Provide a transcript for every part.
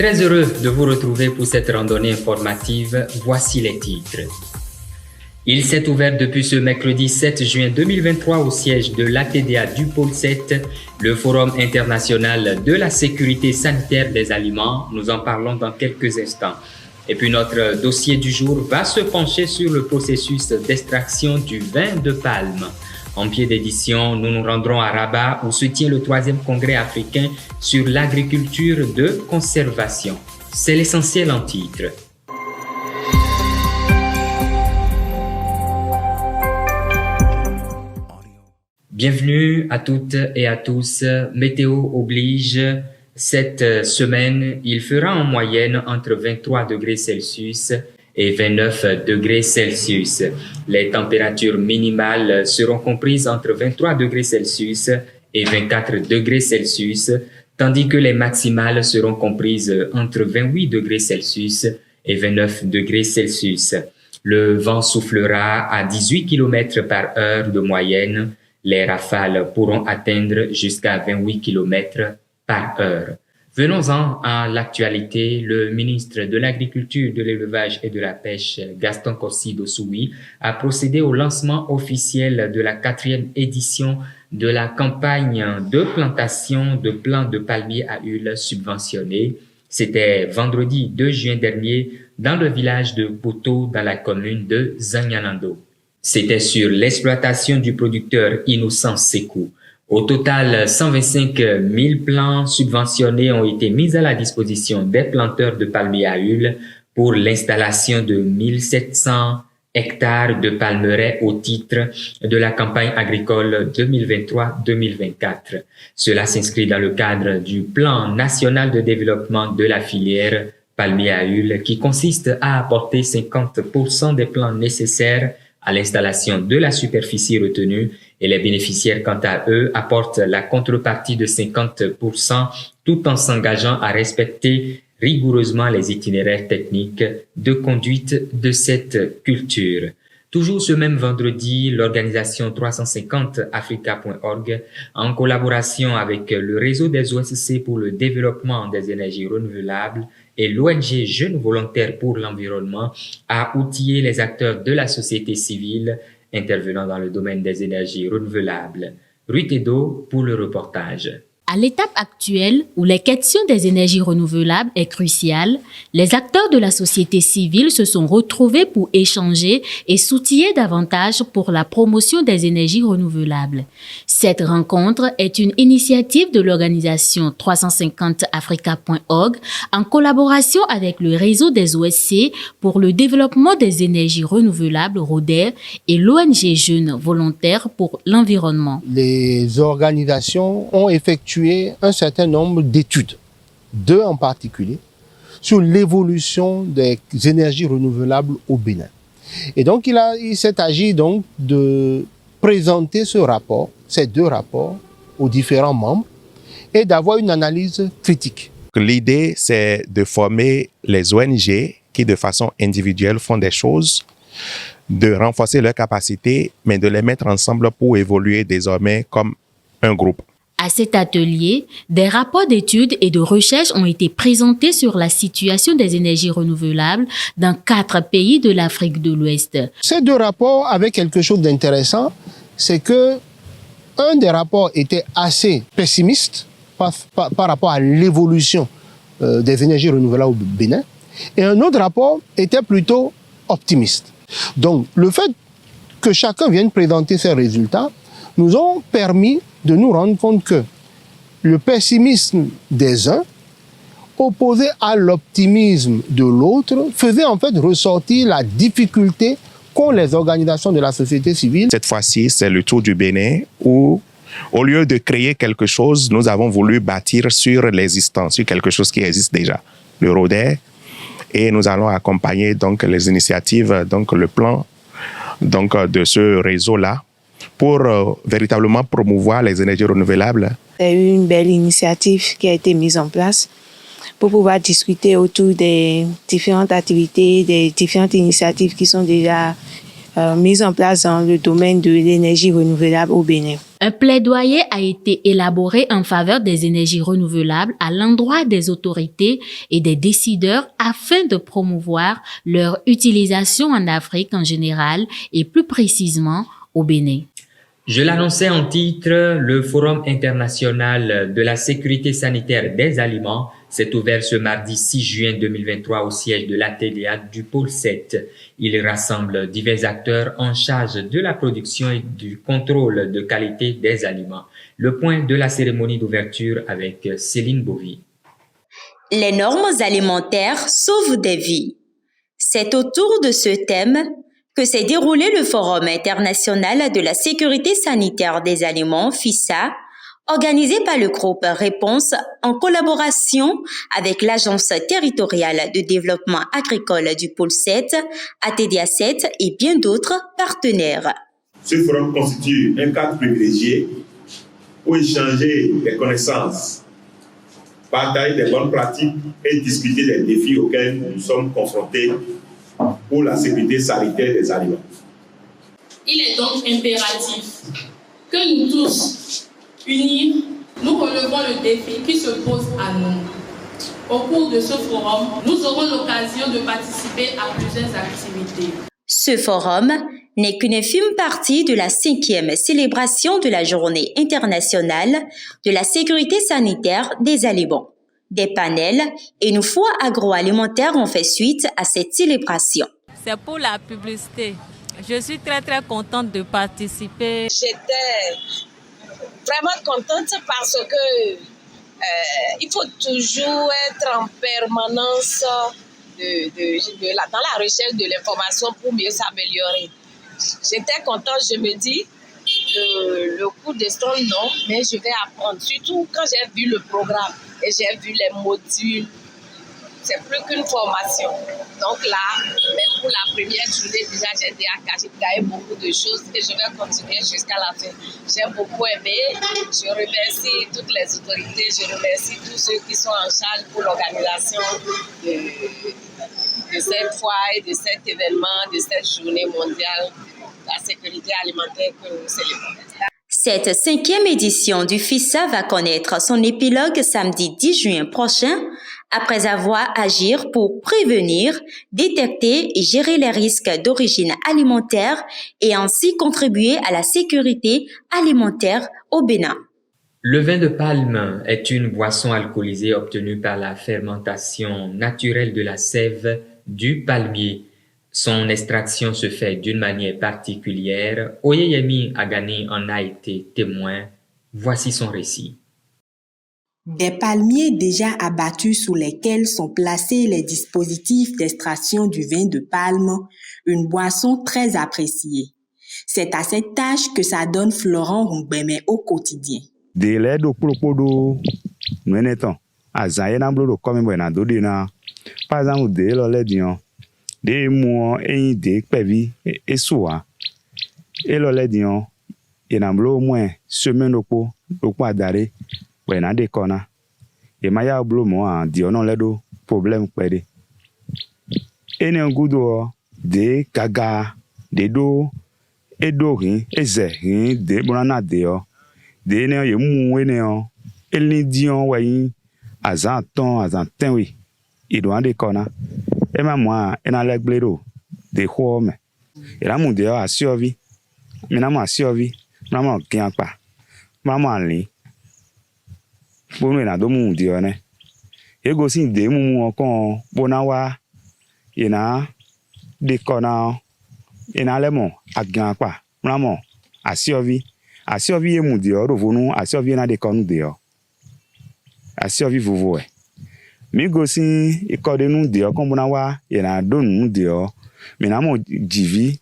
Très heureux de vous retrouver pour cette randonnée informative. Voici les titres. Il s'est ouvert depuis ce mercredi 7 juin 2023 au siège de l'ATDA du Pôle 7, le Forum international de la sécurité sanitaire des aliments. Nous en parlons dans quelques instants. Et puis notre dossier du jour va se pencher sur le processus d'extraction du vin de palme. En pied d'édition, nous nous rendrons à Rabat où se tient le 3e congrès africain sur l'agriculture de conservation. C'est l'essentiel en titre. Bienvenue à toutes et à tous. Météo oblige. Cette semaine, il fera en moyenne entre 23 degrés Celsius et 29 degrés Celsius. Les températures minimales seront comprises entre 23 degrés Celsius et 24 degrés Celsius, tandis que les maximales seront comprises entre 28 degrés Celsius et 29 degrés Celsius. Le vent soufflera à 18 km par heure de moyenne. Les rafales pourront atteindre jusqu'à 28 km par heure. Venons-en à l'actualité. Le ministre de l'Agriculture, de l'Élevage et de la Pêche, Gaston Kossi-Dossoui, a procédé au lancement officiel de la 4e édition de la campagne de plantation de plants de palmiers à huile subventionnés. C'était vendredi 2 juin dernier dans le village de Poto, dans la commune de Zanyanando. C'était sur l'exploitation du producteur Innocent Sekou. Au total, 125 000 plants subventionnés ont été mis à la disposition des planteurs de palmiers à huile pour l'installation de 1700 hectares de palmeraies au titre de la campagne agricole 2023-2024. Cela s'inscrit dans le cadre du plan national de développement de la filière palmiers à huile qui consiste à apporter 50% des plants nécessaires à l'installation de la superficie retenue et les bénéficiaires, quant à eux, apportent la contrepartie de 50% tout en s'engageant à respecter rigoureusement les itinéraires techniques de conduite de cette culture. Toujours ce même vendredi, l'organisation 350africa.org, en collaboration avec le réseau des OSC pour le développement des énergies renouvelables et l'ONG Jeunes Volontaires pour l'Environnement, a outillé les acteurs de la société civile intervenant dans le domaine des énergies renouvelables. Ruth Edo pour le reportage. À l'étape actuelle, où la question des énergies renouvelables est cruciale, les acteurs de la société civile se sont retrouvés pour échanger et s'outiller davantage pour la promotion des énergies renouvelables. Cette rencontre est une initiative de l'organisation 350africa.org en collaboration avec le réseau des OSC pour le développement des énergies renouvelables RODER et l'ONG Jeunes Volontaires pour l'Environnement. Les organisations ont effectué un certain nombre d'études, 2 en particulier, sur l'évolution des énergies renouvelables au Bénin. Et donc, il s'est agi donc de présenter ces 2 rapports aux différents membres et d'avoir une analyse critique. L'idée, c'est de former les ONG qui, de façon individuelle, font des choses, de renforcer leurs capacités, mais de les mettre ensemble pour évoluer désormais comme un groupe. À cet atelier, des rapports d'études et de recherche ont été présentés sur la situation des énergies renouvelables dans 4 pays de l'Afrique de l'Ouest. Ces 2 rapports avaient quelque chose d'intéressant, c'est que un des rapports était assez pessimiste par rapport à l'évolution des énergies renouvelables au Bénin, et un autre rapport était plutôt optimiste. Donc, le fait que chacun vienne présenter ses résultats nous ont permis de nous rendre compte que le pessimisme des uns, opposé à l'optimisme de l'autre, faisait en fait ressortir la difficulté qu'ont les organisations de la société civile. Cette fois-ci, c'est le tour du Bénin où, au lieu de créer quelque chose, nous avons voulu bâtir sur l'existant, sur quelque chose qui existe déjà, le RODER, et nous allons accompagner donc les initiatives, donc le plan donc, de ce réseau-là, pour véritablement promouvoir les énergies renouvelables. C'est une belle initiative qui a été mise en place pour pouvoir discuter autour des différentes activités, des différentes initiatives qui sont déjà mises en place dans le domaine de l'énergie renouvelable au Bénin. Un plaidoyer a été élaboré en faveur des énergies renouvelables à l'endroit des autorités et des décideurs afin de promouvoir leur utilisation en Afrique en général et plus précisément au Bénin. Je l'annonçais en titre, le Forum international de la sécurité sanitaire des aliments s'est ouvert ce mardi 6 juin 2023 au siège de l'ATDA du pôle 7. Il rassemble divers acteurs en charge de la production et du contrôle de qualité des aliments. Le point de la cérémonie d'ouverture avec Céline Bovy. Les normes alimentaires sauvent des vies. C'est autour de ce thème que s'est déroulé le Forum international de la sécurité sanitaire des aliments, FISA, organisé par le groupe Réponse en collaboration avec l'Agence territoriale de développement agricole du pôle 7, ATDA 7 et bien d'autres partenaires. Ce forum constitue un cadre privilégié pour échanger des connaissances, partager des bonnes pratiques et discuter des défis auxquels nous sommes confrontés pour la sécurité sanitaire des aliments. Il est donc impératif que nous tous, unis, nous relevons le défi qui se pose à nous. Au cours de ce forum, nous aurons l'occasion de participer à plusieurs activités. Ce forum n'est qu'une infime partie de la 5e célébration de la Journée internationale de la sécurité sanitaire des aliments. Des panels et une foire agroalimentaire ont fait suite à cette célébration. C'est pour la publicité. Je suis très contente de participer. J'étais vraiment contente parce que il faut toujours être en permanence dans la recherche de l'information pour mieux s'améliorer. J'étais contente, je me dis, le cours de Stone, non, mais je vais apprendre. Surtout quand j'ai vu le programme et j'ai vu les modules, c'est plus qu'une formation. Donc là, même pour la première journée, déjà, j'ai gagné beaucoup de choses et je vais continuer jusqu'à la fin. J'ai beaucoup aimé. Je remercie toutes les autorités, je remercie tous ceux qui sont en charge pour l'organisation de cette foire et de cet événement, de cette journée mondiale de la sécurité alimentaire que nous célébrons. Cette 5e édition du FISA va connaître son épilogue samedi 10 juin prochain, après avoir agi pour prévenir, détecter et gérer les risques d'origine alimentaire et ainsi contribuer à la sécurité alimentaire au Bénin. Le vin de palme est une boisson alcoolisée obtenue par la fermentation naturelle de la sève du palmier. Son extraction se fait d'une manière particulière. Oyeyemi Agani en a été témoin. Voici son récit. Des palmiers déjà abattus sous lesquels sont placés les dispositifs d'extraction du vin de palme, une boisson très appréciée. C'est à cette tâche que s'adonne Florent Rungbeme au quotidien. Délai do plopodo, nueneton, azayena blodo comme buena dodina, pas un ou deux l'oledion, des mois et des pevi et soa, et l'oledion, et n'amblo au moins semaine au pot adare. Buena de kona e maya blo mo an di onon ledo problem pede ene ngudo de gaga de do edo hin eze hin de bonana de o de ne ye mu ene o elni dion wa yin azan tenwi ido an de kona e ma mo ena legbledo de ho me e la mu de o asiovi mi na mo asiovi na mo kian pa ma mo anli Bono na domu dione. Ego sin de mu okon bonawa ina de kona ina lemo agan pa mramo asiovi emu dio rovonu asiovi na de konu dio. Asiovi vovo e. Mi go sin ikode nu dio kon bonawa ina donu dio. Minamo jivi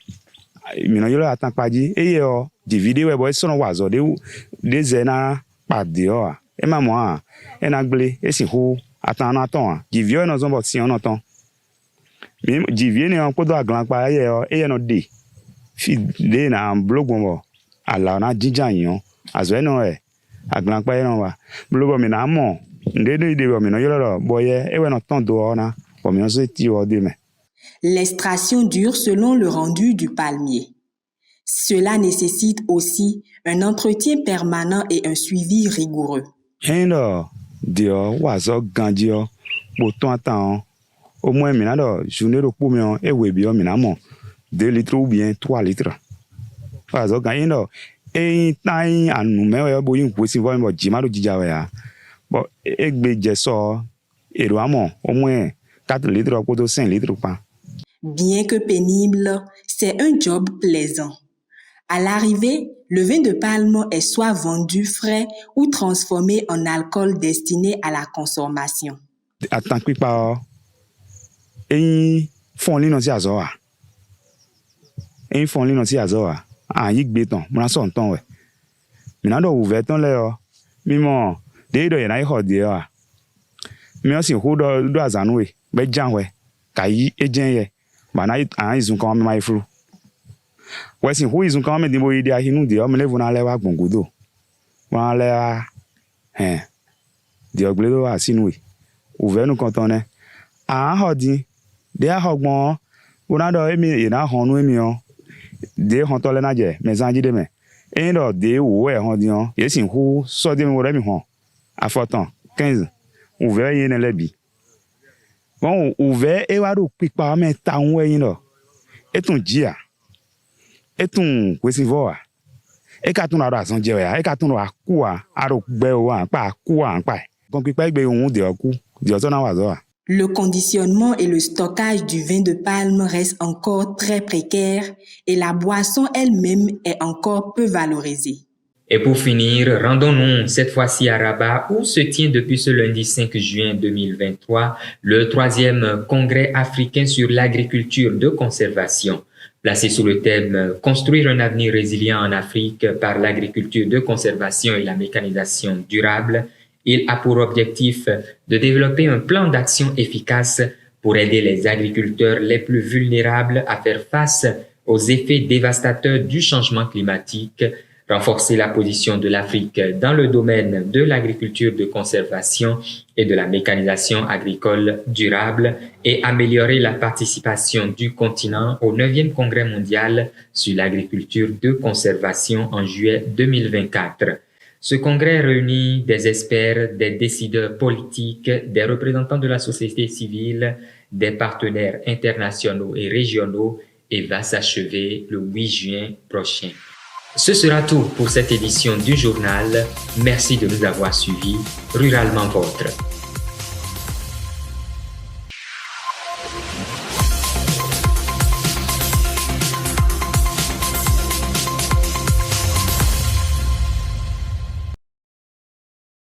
mina yolo atanpaji eye o jivi de we boy sono wazo de zena pa dio a. E maman en anglais et si ho attend jivio no zombo si on entend mais jivio ne en kodo aglan pa e no de fi de na blog mo ala na jijan yon azo no e aglan pa no wa blog mi na mo nde no ide mi no yolo boye e we no ton do na o mi on se ti o de me. L'extraction dure selon le rendu du palmier. Cela nécessite aussi un entretien permanent et un suivi rigoureux. Au moins, journée de poumon et webio, 2 litres ou bien 3 litres. Et à nous, mais au moins 4 litres ou 5 litres. Bien que pénible, c'est un job plaisant. À l'arrivée, le vin de palme est soit vendu frais ou transformé en alcool destiné à la consommation. Attends, quick pas. Et font l'inonci à Zoa. Et font l'inonci à Zoa. Ah, yik béton, mon son ton, ouais. Maintenant, ouvert ton là, mimon, des deux y'en a eu des là. Mais aussi, où doit zanouer, mais j'en ouais, caï et j'en bana ils ont quand même mai flou. Ouais, si où ils ont quand même des mots idées à nous dire, mais les vont aller voir Bongodo. Vont aller dire glédo à Sinui. Ouvert nous quand on est. Ah, hodi. Des hogmon, on a dormi et n'a honnou et mion. Des hontoles n'a pas, mais en dit demain. Et non, des ouais, on dit, yes, in who, so des mots hon. À fortan, 15. Ouvert y en a lebi. Bon, ouvert et wado quick par mais taon ouais, et ton dia. Et ton, quesivoa. Et quand on a raison de dire, et quand on a quoi, à l'oubéoa, pas quoi, pas. Donc, il peut on de coup, de son. Le conditionnement et le stockage du vin de palme restent encore très précaires et la boisson elle-même est encore peu valorisée. Et pour finir, rendons-nous cette fois-ci à Rabat où se tient depuis ce lundi 5 juin 2023 le 3e congrès africain sur l'agriculture de conservation. Placé sous le thème « Construire un avenir résilient en Afrique par l'agriculture de conservation et la mécanisation durable », il a pour objectif de développer un plan d'action efficace pour aider les agriculteurs les plus vulnérables à faire face aux effets dévastateurs du changement climatique, renforcer la position de l'Afrique dans le domaine de l'agriculture de conservation et de la mécanisation agricole durable et améliorer la participation du continent au 9e Congrès mondial sur l'agriculture de conservation en juillet 2024. Ce congrès réunit des experts, des décideurs politiques, des représentants de la société civile, des partenaires internationaux et régionaux et va s'achever le 8 juin prochain. Ce sera tout pour cette édition du journal. Merci de nous avoir suivis. Ruralement Vôtre.